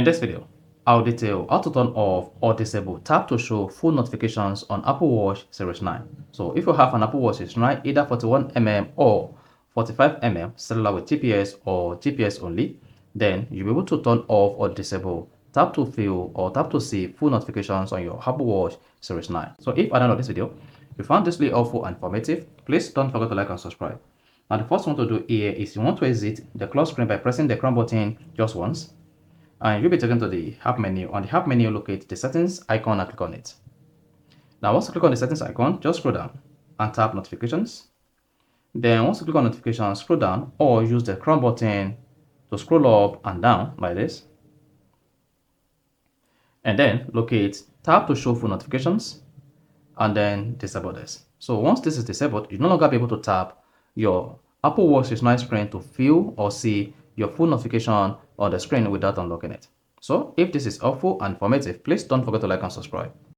In this video, I'll detail how to turn off or disable tap to show full notifications on Apple Watch Series 9. So if you have an Apple Watch Series 9, either 41mm or 45mm cellular with GPS or GPS only, then you'll be able to turn off or disable tap to view or tap to see full notifications on your Apple Watch Series 9. So if at the end of this video, you found this really helpful and informative, please don't forget to like and subscribe. Now the first one to do here is you want to exit the clock screen by pressing the Chrome button just once. And you'll be taken to the app menu. On the app menu, locate the settings icon and click on it. Now once you click on the settings icon, just scroll down and tap notifications. Then once you click on notifications, scroll down or use the Chrome button to scroll up and down like this. And then locate tap to show full notifications and then disable this. So once this is disabled, you no longer be able to tap your Apple Watch Series 9 screen to view or see your full notification on the screen without unlocking it. So if this is helpful and informative, please don't forget to like and subscribe.